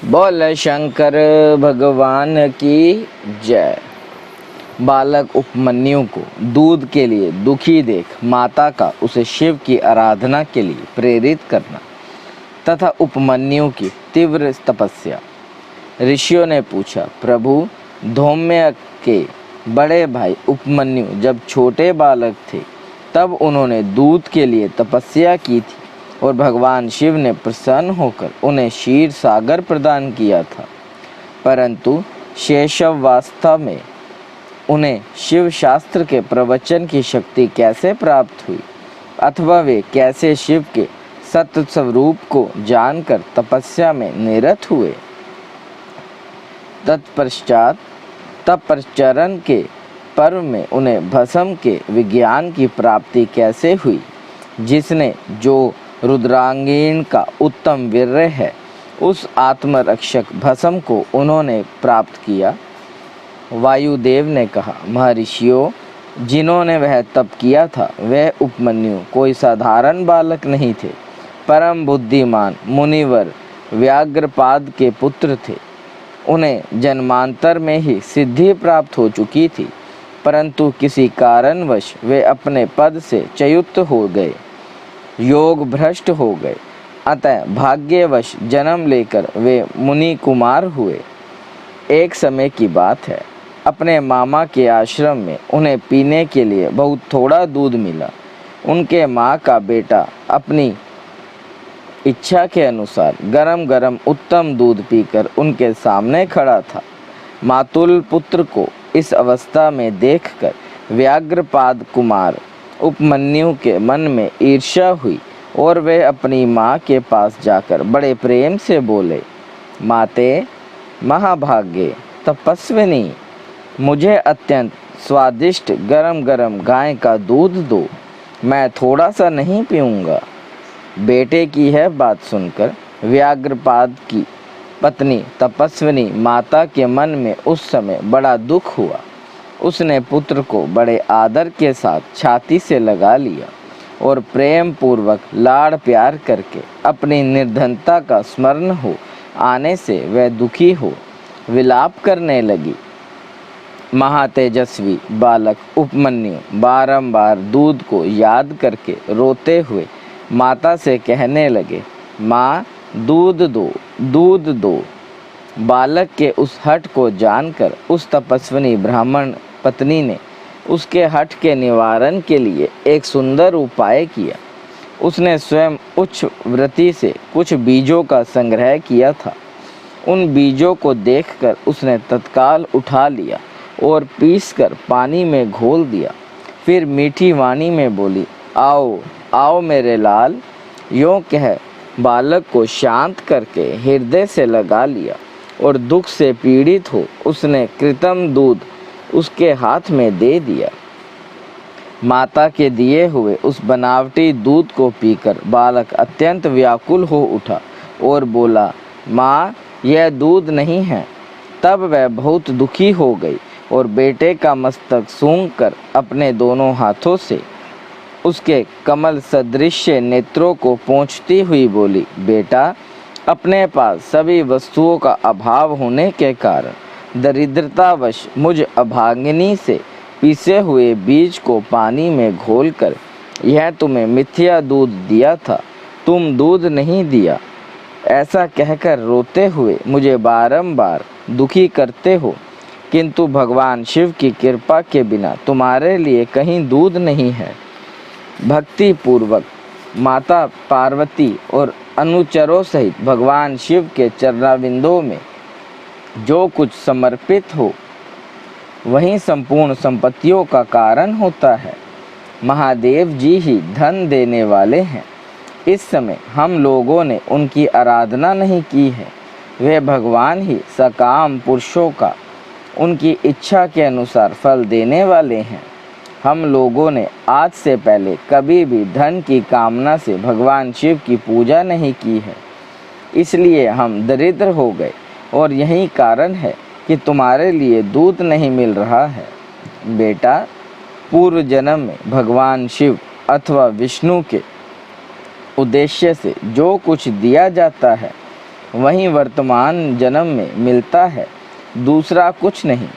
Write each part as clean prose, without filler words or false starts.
बोल शंकर भगवान की जय। बालक उपमन्यु को दूध के लिए दुखी देख माता का उसे शिव की आराधना के लिए प्रेरित करना तथा उपमन्यु की तीव्र तपस्या। ऋषियों ने पूछा, प्रभु, धौम्य के बड़े भाई उपमन्यु जब छोटे बालक थे तब उन्होंने दूध के लिए तपस्या की थी और भगवान शिव ने प्रसन्न होकर उन्हें क्षीर सागर प्रदान किया था, परंतु शेषव वास्तव में उन्हें शिव शास्त्र के प्रवचन की शक्ति कैसे प्राप्त हुई अथवा वे कैसे शिव के सत्य स्वरूप को जानकर तपस्या में निरत हुए। तत्पश्चात तपश्चरण के पर्व में उन्हें भस्म के विज्ञान की प्राप्ति कैसे हुई, जिसने जो रुद्रांगीण का उत्तम वीर्य है उस आत्मरक्षक भस्म को उन्होंने प्राप्त किया। वायुदेव ने कहा, महर्षियों, जिन्होंने वह तप किया था वह उपमन्यु कोई साधारण बालक नहीं थे, परम बुद्धिमान मुनिवर व्याघ्रपाद के पुत्र थे। उन्हें जन्मांतर में ही सिद्धि प्राप्त हो चुकी थी, परंतु किसी कारणवश वे अपने पद से च्युत हो गए, योग भ्रष्ट हो गए, अतः भाग्यवश जन्म लेकर वे मुनि कुमार हुए। एक समय की बात है, अपने मामा के आश्रम में उन्हें पीने के लिए बहुत थोड़ा दूध मिला। उनके माँ का बेटा अपनी इच्छा के अनुसार गरम गरम उत्तम दूध पीकर उनके सामने खड़ा था। मातुल पुत्र को इस अवस्था में देखकर व्याघ्रपाद कुमार उपमन्यु के मन में ईर्ष्या हुई और वे अपनी माँ के पास जाकर बड़े प्रेम से बोले, माते, महाभाग्य तपस्विनी, मुझे अत्यंत स्वादिष्ट गरम गरम गाय का दूध दो, मैं थोड़ा सा नहीं पीऊँगा। बेटे की यह बात सुनकर व्याघ्रपाद की पत्नी तपस्विनी माता के मन में उस समय बड़ा दुख हुआ। उसने पुत्र को बड़े आदर के साथ छाती से लगा लिया और प्रेम पूर्वक लाड़ प्यार करके अपनी निर्धनता का स्मरण हो आने से वह दुखी हो विलाप करने लगी। महातेजस्वी बालक उपमन्यु बारंबार दूध को याद करके रोते हुए माता से कहने लगे, माँ, दूध दो, दूध दो। बालक के उस हठ को जानकर उस तपस्विनी ब्राह्मण पत्नी ने उसके हठ के निवारण के लिए एक सुंदर उपाय किया। उसने स्वयं उच्च व्रति से कुछ बीजों का संग्रह किया था। उन बीजों को देखकर उसने तत्काल उठा लिया और पीसकर पानी में घोल दिया। फिर मीठी वाणी में बोली, आओ आओ मेरे लाल। यूँ कह बालक को शांत करके हृदय से लगा लिया और दुख से पीड़ित हो उसने कृत्रिम दूध उसके हाथ में दे दिया। माता के दिए हुए उस बनावटी दूध को पीकर बालक अत्यंत व्याकुल हो उठा और बोला, माँ, यह दूध नहीं है। तब वह बहुत दुखी हो गई और बेटे का मस्तक सूंघकर अपने दोनों हाथों से उसके कमल सदृश नेत्रों को पोंछती हुई बोली, बेटा, अपने पास सभी वस्तुओं का अभाव होने के कारण दरिद्रतावश मुझ अभागिनी से पीसे हुए बीज को पानी में घोलकर यह तुम्हें मिथ्या दूध दिया था, तुम दूध नहीं दिया। ऐसा कहकर रोते हुए मुझे बारंबार दुखी करते हो, किंतु भगवान शिव की कृपा के बिना तुम्हारे लिए कहीं दूध नहीं है। भक्ति पूर्वक माता पार्वती और अनुचरों सहित भगवान शिव के चरणाविंदों में जो कुछ समर्पित हो वही संपूर्ण संपत्तियों का कारण होता है। महादेव जी ही धन देने वाले हैं। इस समय हम लोगों ने उनकी आराधना नहीं की है। वे भगवान ही सकाम पुरुषों का उनकी इच्छा के अनुसार फल देने वाले हैं। हम लोगों ने आज से पहले कभी भी धन की कामना से भगवान शिव की पूजा नहीं की है, इसलिए हम दरिद्र हो गए और यही कारण है कि तुम्हारे लिए दूध नहीं मिल रहा है। बेटा, पूर्व जन्म में भगवान शिव अथवा विष्णु के उद्देश्य से जो कुछ दिया जाता है वहीं वर्तमान जन्म में मिलता है, दूसरा कुछ नहीं।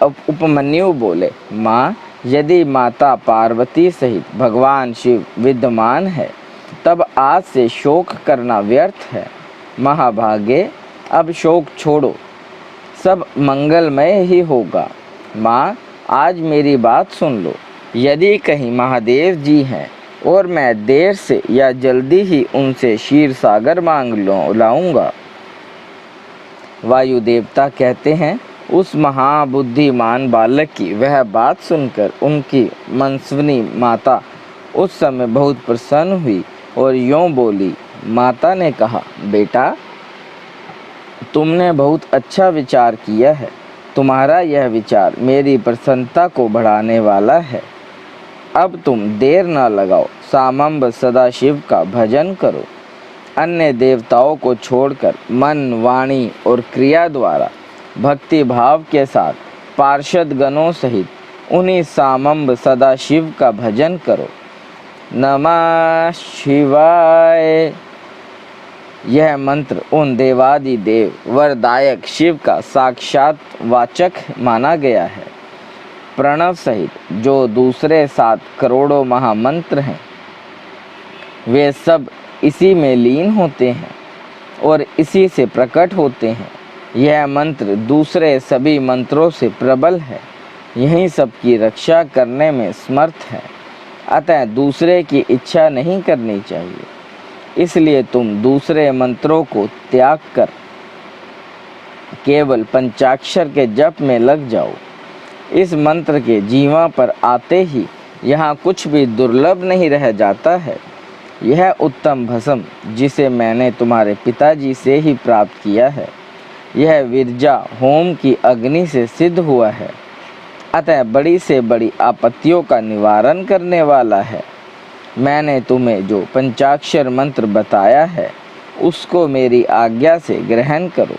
अब उपमन्यु बोले, माँ, यदि माता पार्वती सहित भगवान शिव विद्यमान है तब आज से शोक करना व्यर्थ है। महाभागे, अब शोक छोड़ो, सब मंगलमय ही होगा। माँ, आज मेरी बात सुन लो। यदि कहीं महादेव जी हैं और मैं देर से या जल्दी ही उनसे क्षीर सागर मांग लाऊंगा। वायु देवता कहते हैं, उस महाबुद्धिमान बालक की वह बात सुनकर उनकी मनस्विनी माता उस समय बहुत प्रसन्न हुई और यूँ बोली। माता ने कहा, बेटा, तुमने बहुत अच्छा विचार किया है। तुम्हारा यह विचार मेरी प्रसन्नता को बढ़ाने वाला है। अब तुम देर न लगाओ, सामंब सदाशिव का भजन करो। अन्य देवताओं को छोड़कर मन, वाणी और क्रिया द्वारा भक्ति भाव के साथ पार्षद गणों सहित उन्हीं सामंब सदाशिव का भजन करो। नमः शिवाय। यह मंत्र उन देवादि देव वरदायक शिव का साक्षात वाचक माना गया है। प्रणव सहित जो दूसरे 7 करोड़ों महामंत्र हैं, वे सब इसी में लीन होते हैं और इसी से प्रकट होते हैं। यह मंत्र दूसरे सभी मंत्रों से प्रबल है, यही सबकी रक्षा करने में समर्थ है। अतः दूसरे की इच्छा नहीं करनी चाहिए। इसलिए तुम दूसरे मंत्रों को त्याग कर केवल पंचाक्षर के जप में लग जाओ। इस मंत्र के जीवा पर आते ही यहाँ कुछ भी दुर्लभ नहीं रह जाता है। यह उत्तम भस्म, जिसे मैंने तुम्हारे पिताजी से ही प्राप्त किया है, यह विरजा होम की अग्नि से सिद्ध हुआ है, अतः बड़ी से बड़ी आपत्तियों का निवारण करने वाला है। मैंने तुम्हें जो पंचाक्षर मंत्र बताया है, उसको मेरी आज्ञा से ग्रहण करो।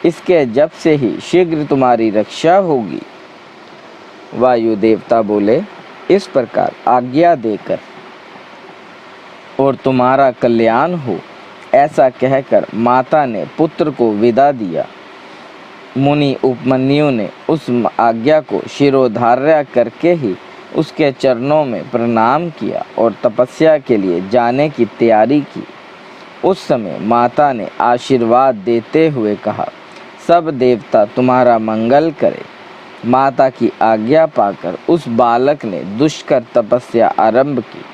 इसके जप से ही शीघ्र तुम्हारी रक्षा होगी। वायु देवता बोले, इस प्रकार आज्ञा देकर और तुम्हारा कल्याण हो, ऐसा कहकर माता ने पुत्र को विदा दिया। मुनि उपमन्यु ने उस आज्ञा को शिरोधार्य करके ही उसके चरणों में प्रणाम किया और तपस्या के लिए जाने की तैयारी की। उस समय माता ने आशीर्वाद देते हुए कहा, सब देवता तुम्हारा मंगल करे। माता की आज्ञा पाकर उस बालक ने दुष्कर तपस्या आरंभ की।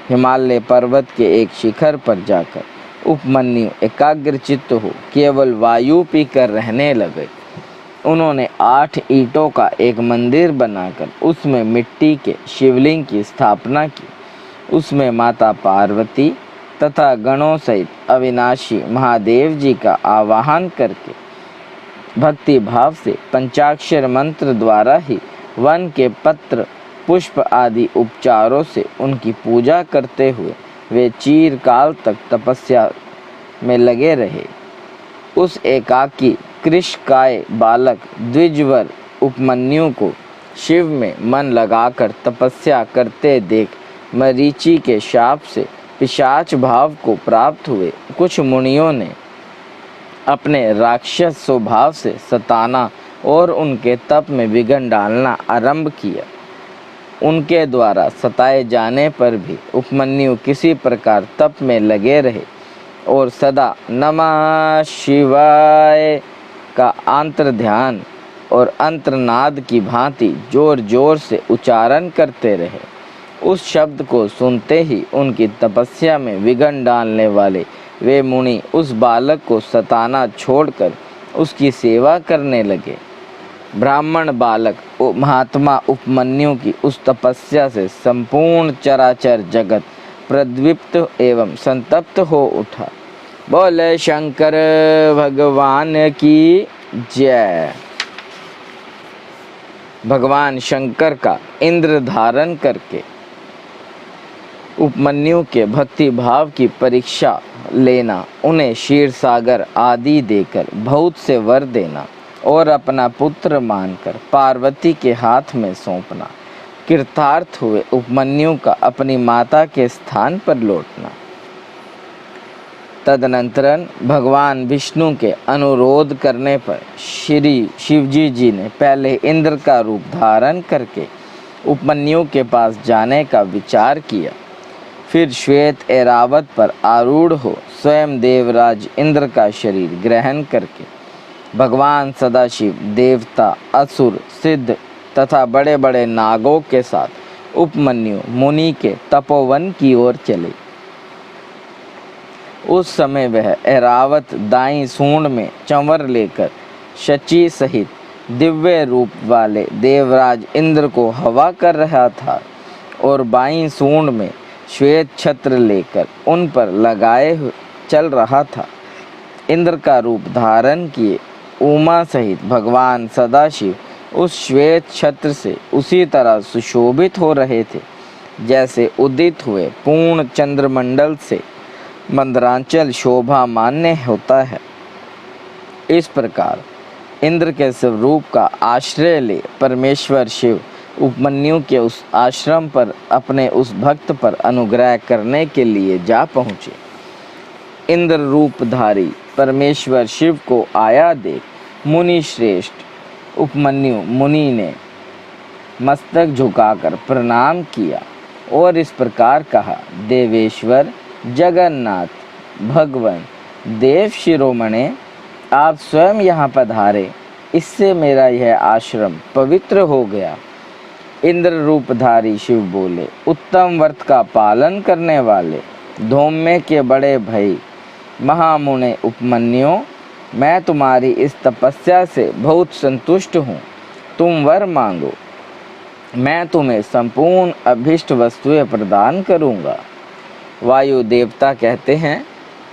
हिमालय पर्वत के एक शिखर पर जाकर उपमन्यु एकाग्रचित्त हो केवल वायु पीकर रहने लगे। उन्होंने 8 ईंटों का एक मंदिर बनाकर उसमें मिट्टी के शिवलिंग की स्थापना की। उसमें माता पार्वती तथा गणों सहित अविनाशी महादेव जी का आवाहन करके भक्ति भाव से पंचाक्षर मंत्र द्वारा ही वन के पत्र, पुष्प आदि उपचारों से उनकी पूजा करते हुए वे चिरकाल तक तपस्या में लगे रहे। उस एकाकी कृशकाय बालक द्विजवर उपमन्यु को शिव में मन लगाकर तपस्या करते देख मरीचि के शाप से पिशाच भाव को प्राप्त हुए कुछ मुनियों ने अपने राक्षस स्वभाव से सताना और उनके तप में विघ्न डालना आरंभ किया। उनके द्वारा सताए जाने पर भी उपमन्यु किसी प्रकार तप में लगे रहे और सदा नमः शिवाय का आंतर ध्यान और अंतर्नाद की भांति जोर जोर से उच्चारण करते रहे। उस शब्द को सुनते ही उनकी तपस्या में विघ्न डालने वाले वे मुनि उस बालक को सताना छोड़कर उसकी सेवा करने लगे। ब्राह्मण बालक महात्मा उपमन्यु की उस तपस्या से संपूर्ण चराचर जगत प्रद्विप्त एवं संतप्त हो उठा। बोले शंकर भगवान की जय। भगवान शंकर का इंद्र धारण करके उपमन्यु के भक्ति भाव की परीक्षा लेना, उन्हें क्षीर सागर आदि देकर बहुत से वर देना और अपना पुत्र मानकर पार्वती के हाथ में सौंपना, कृतार्थ हुए उपमन्यु का अपनी माता के स्थान पर लौटना। तदनंतरन भगवान विष्णु के अनुरोध करने पर श्री शिवजी जी ने पहले इंद्र का रूप धारण करके उपमन्यु के पास जाने का विचार किया। फिर श्वेत ऐरावत पर आरूढ़ हो स्वयं देवराज इंद्र का शरीर ग्रहण करके भगवान सदाशिव देवता, असुर, सिद्ध तथा बड़े बड़े नागों के साथ उपमन्यु मुनि के तपोवन की ओर चले। उस समय वह ऐरावत दाई सूंड में चंवर लेकर शची सहित दिव्य रूप वाले देवराज इंद्र को हवा कर रहा था और बाईं सूंड में श्वेत छत्र लेकर उन पर लगाए हुए चल रहा था। इंद्र का रूप धारण किए उमा सहित भगवान सदाशिव उस श्वेत छत्र से उसी तरह सुशोभित हो रहे थे जैसे उदित हुए पूर्ण चंद्रमंडल से मंदरांचल शोभा मान्य होता है। इस प्रकार इंद्र के स्वरूप का आश्रय ले परमेश्वर शिव उपमन्यु के उस आश्रम पर अपने उस भक्त पर अनुग्रह करने के लिए जा पहुँचे। इंद्र रूपधारी परमेश्वर शिव को आया देख मुनि श्रेष्ठ उपमन्यु मुनि ने मस्तक झुकाकर प्रणाम किया और इस प्रकार कहा, देवेश्वर जगन्नाथ भगवान देव शिरोमणे, आप स्वयं यहाँ पधारे, इससे मेरा यह आश्रम पवित्र हो गया। इंद्र रूपधारी शिव बोले, उत्तम व्रत का पालन करने वाले धौम्य के बड़े भाई महामुने उपमन्यु, मैं तुम्हारी इस तपस्या से बहुत संतुष्ट हूँ। तुम वर मांगो, मैं तुम्हें संपूर्ण अभीष्ट वस्तुएं प्रदान करूँगा। वायु देवता कहते हैं,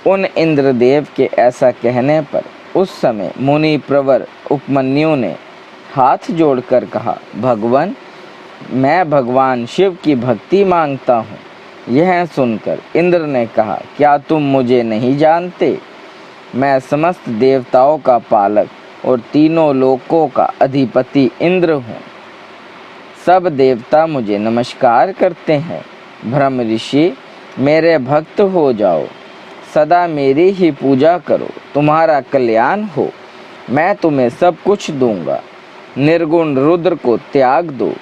उन इंद्रदेव के ऐसा कहने पर उस समय मुनि प्रवर उपमन्यु ने हाथ जोड़कर कहा, भगवान मैं भगवान शिव की भक्ति मांगता हूँ। यह सुनकर इंद्र ने कहा, क्या तुम मुझे नहीं जानते? मैं समस्त देवताओं का पालक और तीनों लोकों का अधिपति इंद्र हूँ। सब देवता मुझे नमस्कार करते हैं। ब्रह्म ऋषि मेरे भक्त हो जाओ, सदा मेरी ही पूजा करो, तुम्हारा कल्याण हो। मैं तुम्हें सब कुछ दूंगा। निर्गुण रुद्र को त्याग दो,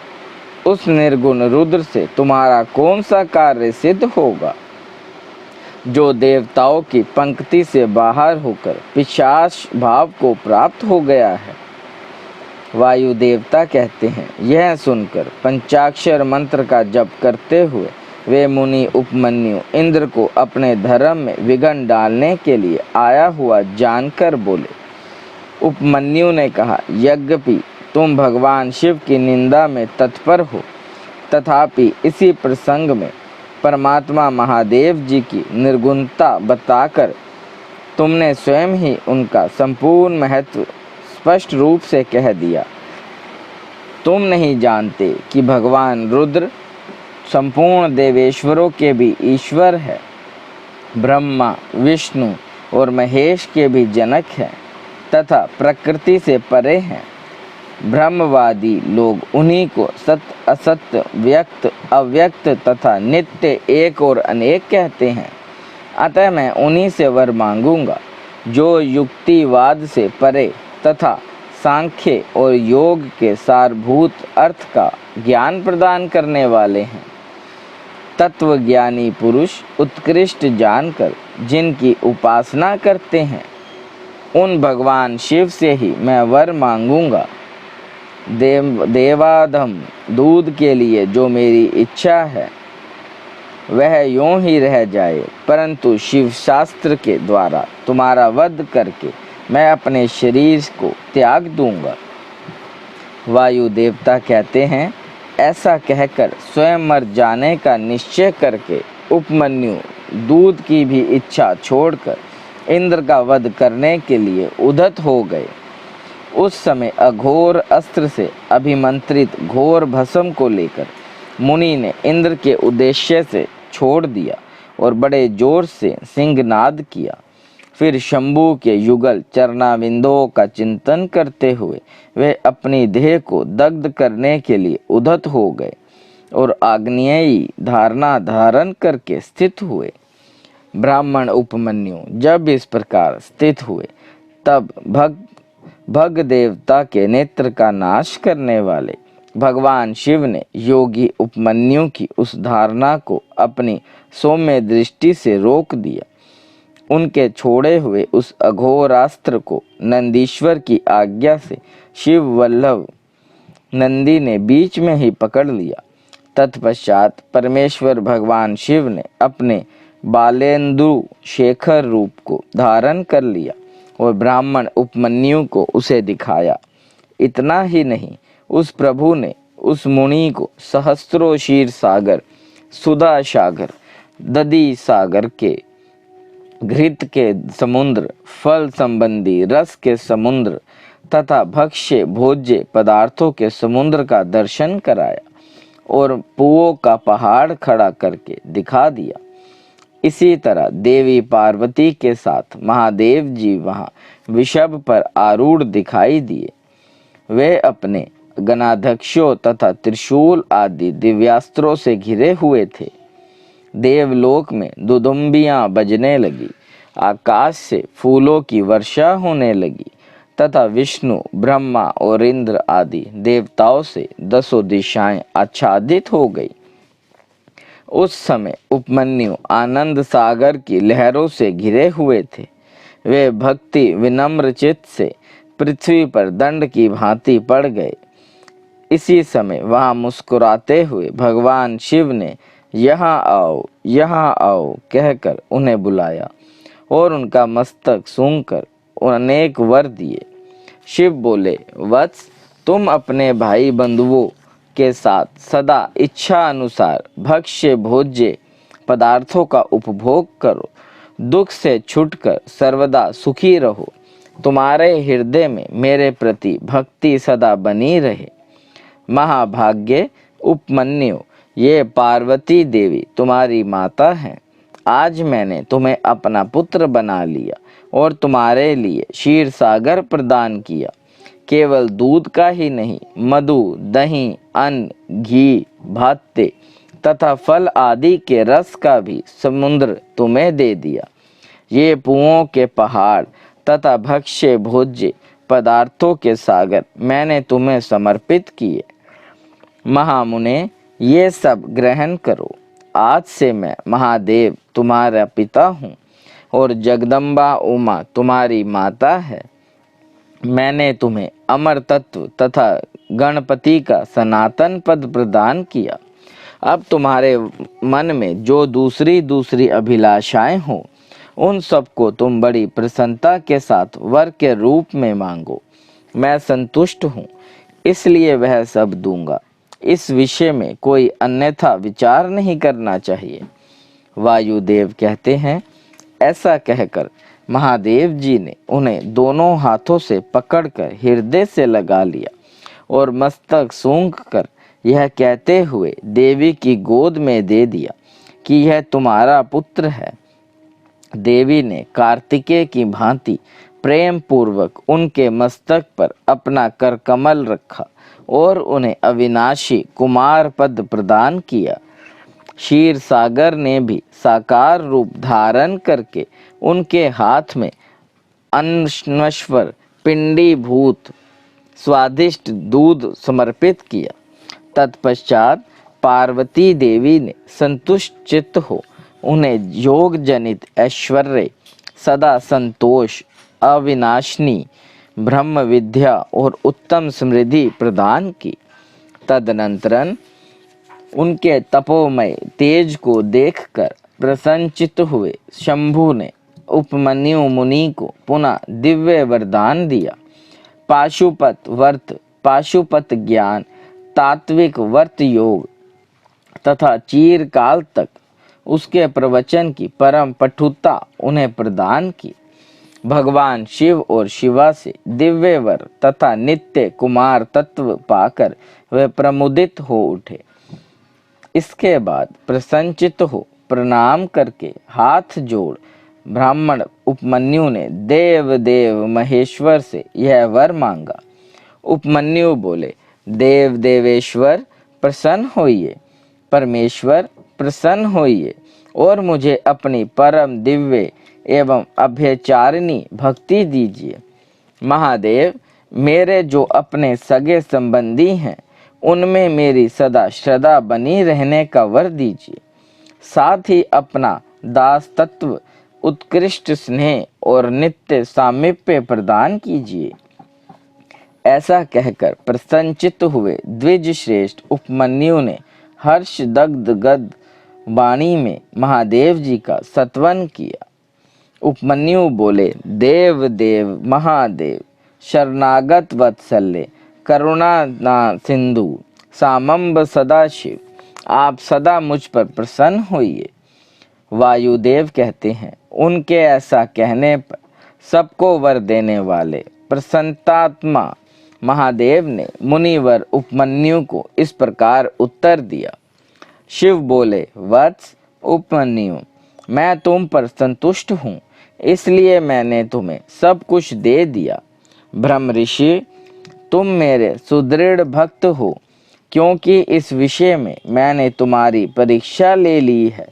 उस निर्गुण रुद्र से तुम्हारा कौन सा कार्य सिद्ध होगा? जो देवताओं की पंक्ति से बाहर होकर पिशाच भाव को प्राप्त हो गया है। वायु देवता कहते हैं, यह सुनकर पंचाक्षर मंत्र का जप करते हुए वे मुनि उपमन्यु इंद्र को अपने धर्म में विघ्न डालने के लिए आया हुआ जानकर बोले। उपमन्यु ने कहा, यद्यपि तुम भगवान शिव की निंदा में तत्पर हो, तथापि इसी प्रसंग में परमात्मा महादेव जी की निर्गुणता बताकर तुमने स्वयं ही उनका संपूर्ण महत्व स्पष्ट रूप से कह दिया। तुम नहीं जानते कि भगवान रुद्र संपूर्ण देवेश्वरों के भी ईश्वर है, ब्रह्मा विष्णु और महेश के भी जनक हैं तथा प्रकृति से परे हैं। ब्रह्मवादी लोग उन्हीं को सत्य असत्य, व्यक्त अव्यक्त तथा नित्य, एक और अनेक कहते हैं। अतः मैं उन्हीं से वर मांगूंगा जो युक्तिवाद से परे तथा सांख्य और योग के सारभूत अर्थ का ज्ञान प्रदान करने वाले हैं। तत्वज्ञानी पुरुष उत्कृष्ट जानकर जिनकी उपासना करते हैं, उन भगवान शिव से ही मैं वर मांगूंगा। देवाधम दूध के लिए जो मेरी इच्छा है वह यूं ही रह जाए, परंतु शिव शास्त्र के द्वारा तुम्हारा वध करके मैं अपने शरीर को त्याग दूंगा। वायु देवता कहते हैं, ऐसा कहकर स्वयं मर जाने का निश्चय करके उपमन्यु दूध की भी इच्छा छोड़कर इंद्र का वध करने के लिए उद्यत हो गए। उस समय अघोर अस्त्र से अभिमंत्रित घोर भस्म को लेकर मुनि ने इंद्र के उद्देश्य से छोड़ दिया और बड़े जोर से सिंहनाद किया। फिर शंभु के युगल चरणाविंदों का चिंतन करते हुए वे अपनी देह को दग्ध करने के लिए उद्यत हो गए और आग्नेयी धारणा धारण करके स्थित हुए। ब्राह्मण उपमन्यु जब इस प्रकार स्थित हुए तब भग देवता के नेत्र का नाश करने वाले भगवान शिव ने योगी उपमन्यु की उस धारणा को अपनी सौम्य दृष्टि से रोक दिया। उनके छोड़े हुए उस अघोरास्त्र को नंदीश्वर की आज्ञा से शिव वल्लभ नंदी ने बीच में ही पकड़ लिया। तत्पश्चात परमेश्वर भगवान शिव ने अपने बालेंद्रु शेखर रूप को धारण कर लिया और ब्राह्मण उपमन्यु को उसे दिखाया। इतना ही नहीं, उस प्रभु ने उस मुनि को सहस्त्रों क्षीर सागर, सुधा सागर, दधि सागर के, घृत के समुद्र, फल संबंधी रस के समुद्र तथा भक्ष्य भोज्य पदार्थों के समुद्र का दर्शन कराया और पुओं का पहाड़ खड़ा करके दिखा दिया। इसी तरह देवी पार्वती के साथ महादेव जी वहां वृषभ पर आरूढ़ दिखाई दिए। वे अपने गणाध्यक्षों तथा त्रिशूल आदि दिव्यास्त्रों से घिरे हुए थे। देवलोक में दुदुम्बियां बजने लगी, आकाश से फूलों की वर्षा होने लगी तथा विष्णु, ब्रह्मा और इंद्र आदि देवताओं से दसों दिशाएं आच्छादित हो गई। उस समय उपमन्यु आनंद सागर की लहरों से घिरे हुए थे। वे भक्ति विनम्र चित्त से पृथ्वी पर दंड की भांति पड़ गए। इसी समय वहां मुस्कुराते हुए भगवान शिव ने यहाँ आओ कहकर उन्हें बुलाया और उनका मस्तक सूंघकर अनेक वर दिए। शिव बोले, वत्स, तुम अपने भाई बंधुओं के साथ सदा इच्छा अनुसार भक्ष्य भोज्य पदार्थों का उपभोग करो, दुख से छूटकर सर्वदा सुखी रहो। तुम्हारे हृदय में मेरे प्रति भक्ति सदा बनी रहे। महाभाग्य उपमन्यु, ये पार्वती देवी तुम्हारी माता है। आज मैंने तुम्हें अपना पुत्र बना लिया और तुम्हारे लिए क्षीर सागर प्रदान किया। केवल दूध का ही नहीं, मधु, दही, अन्न, घी, भाते तथा फल आदि के रस का भी समुद्र तुम्हें दे दिया। ये पुओं के पहाड़ तथा भक्ष्य भोज्य पदार्थों के सागर मैंने तुम्हें समर्पित किए। महामुने, ये सब ग्रहण करो। आज से मैं महादेव तुम्हारा पिता हूँ और जगदम्बा उमा तुम्हारी माता है। मैंने तुम्हें अमर तत्व तथा गणपति का सनातन पद प्रदान किया। अब तुम्हारे मन में जो दूसरी अभिलाषाएं हो, उन सबको तुम बड़ी प्रसन्नता के साथ वर के रूप में मांगो। मैं संतुष्ट हूँ, इसलिए वह सब दूंगा। इस विषय में कोई अन्यथा विचार नहीं करना चाहिए। वायुदेव कहते हैं, ऐसा कहकर महादेव जी ने उन्हें दोनों हाथों से पकड़कर हृदय से लगा लिया और मस्तक सूंघकर यह कहते हुए देवी की गोद में दे दिया कि यह तुम्हारा पुत्र है। देवी ने कार्तिकेय की भांति प्रेम पूर्वक उनके मस्तक पर अपना करकमल रखा और उन्हें अविनाशी कुमार पद प्रदान किया। क्षीर सागर ने भी साकार रूप धारण करके उनके हाथ में अनश्वर पिंडीभूत स्वादिष्ट दूध समर्पित किया। तत्पश्चात पार्वती देवी ने संतुष्ट चित्त हो उन्हें योग जनित ऐश्वर्य, सदा संतोष, अविनाशनी ब्रह्म विद्या और उत्तम समृद्धि प्रदान की। तदनंतरन उनके तपोमय तेज को देखकर प्रसन्नचित्त हुए शंभु ने उपमन्यु मुनि को पुनः दिव्य वरदान दिया। पाशुपत व्रत, पाशुपत ज्ञान, तात्विक व्रत योग तथा चिरकाल तक उसके प्रवचन की परम पठुता उन्हें प्रदान की। भगवान शिव और शिवा से दिव्य वर तथा नित्य कुमार तत्व पाकर वे प्रमुदित हो उठे। इसके बाद प्रसन्नचित्त हो प्रणाम करके हाथ जोड़ ब्राह्मण उपमन्यु ने देव देव महेश्वर से यह वर मांगा। उपमन्यु बोले, देव देवेश्वर प्रसन्न होइए, परमेश्वर प्रसन्न होइए। और मुझे अपनी परम दिव्य एवं अभयचारिणी भक्ति दीजिए। महादेव, मेरे जो अपने सगे संबंधी हैं उनमें मेरी सदा श्रद्धा बनी रहने का वर दीजिए। साथ ही अपना दास तत्व, उत्कृष्ट स्नेह और नित्य सामीप्य प्रदान कीजिए। ऐसा कहकर प्रसन्नचित्त हुए द्विज श्रेष्ठ उपमन्यु ने हर्ष दग्ध गद वाणी में महादेव जी का स्तवन किया। उपमन्यु बोले, देव देव महादेव, शरणागत वत्सल्य, करुणा ना सिंधु, सामंब सदाशिव, आप सदा मुझ पर प्रसन्न होइए। वायुदेव कहते हैं, उनके ऐसा कहने पर सबको वर देने वाले प्रसन्नात्मा महादेव ने मुनिवर उपमन्यु को इस प्रकार उत्तर दिया। शिव बोले, वत्स उपमन्यु, मैं तुम पर संतुष्ट हूँ, इसलिए मैंने तुम्हें सब कुछ दे दिया। ब्रह्म ऋषि, तुम मेरे सुदृढ़ भक्त हो, क्योंकि इस विषय में मैंने तुम्हारी परीक्षा ले ली है।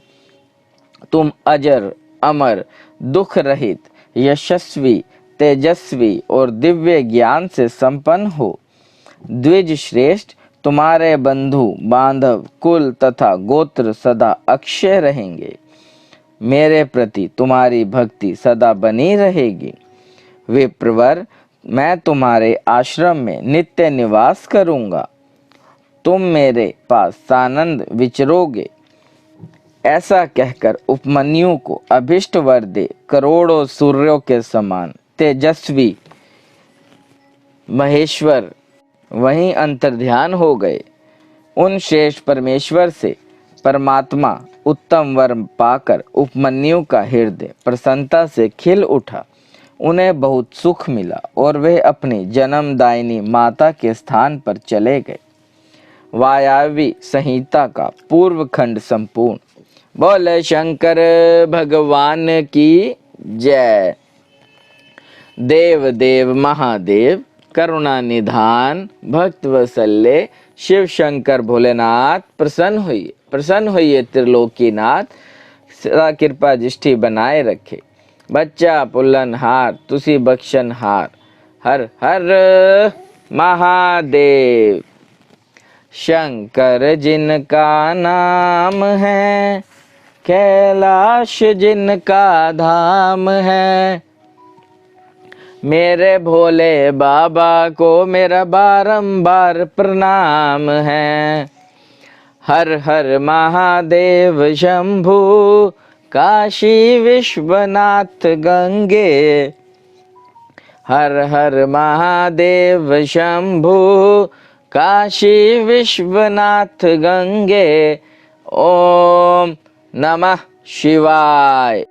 तुम अजर अमर दुख रहित यशस्वी तेजस्वी और दिव्य ज्ञान से संपन्न हो। द्विज श्रेष्ठ, तुम्हारे बंधु बांधव कुल तथा गोत्र सदा अक्षय रहेंगे। मेरे प्रति तुम्हारी भक्ति सदा बनी रहेगी। विप्रवर, मैं तुम्हारे आश्रम में नित्य निवास करूंगा। तुम मेरे पास सानंद विचरोगे। ऐसा कहकर उपमन्यु को अभिष्ट वर दे करोड़ों सूर्यों के समान तेजस्वी महेश्वर वहीं अंतर्ध्यान हो गए। उन श्रेष्ठ परमेश्वर से परमात्मा उत्तम वर पाकर उपमन्यु का हृदय प्रसन्नता से खिल उठा। उन्हें बहुत सुख मिला और वे अपनी जन्मदायिनी माता के स्थान पर चले गए। वायवी संहिता का पूर्व खंड संपूर्ण। बोले शंकर भगवान की जय। देव देव महादेव, करुणा निधान, भक्त वत्सल्य शिव शंकर भोलेनाथ, प्रसन्न होइए त्रिलोकीनाथ, सदा कृपा दृष्टि बनाए रखे। बच्चा पुल्लनहार, तुसी बख्शनहार, हर हर महादेव। शंकर जिनका नाम है, कैलाश जिनका धाम है। मेरे भोले बाबा को मेरा बारंबार प्रणाम है। हर हर महादेव शंभु, काशी विश्वनाथ गंगे। हर हर महादेव शंभु, काशी विश्वनाथ गंगे। ओम नमः शिवाय।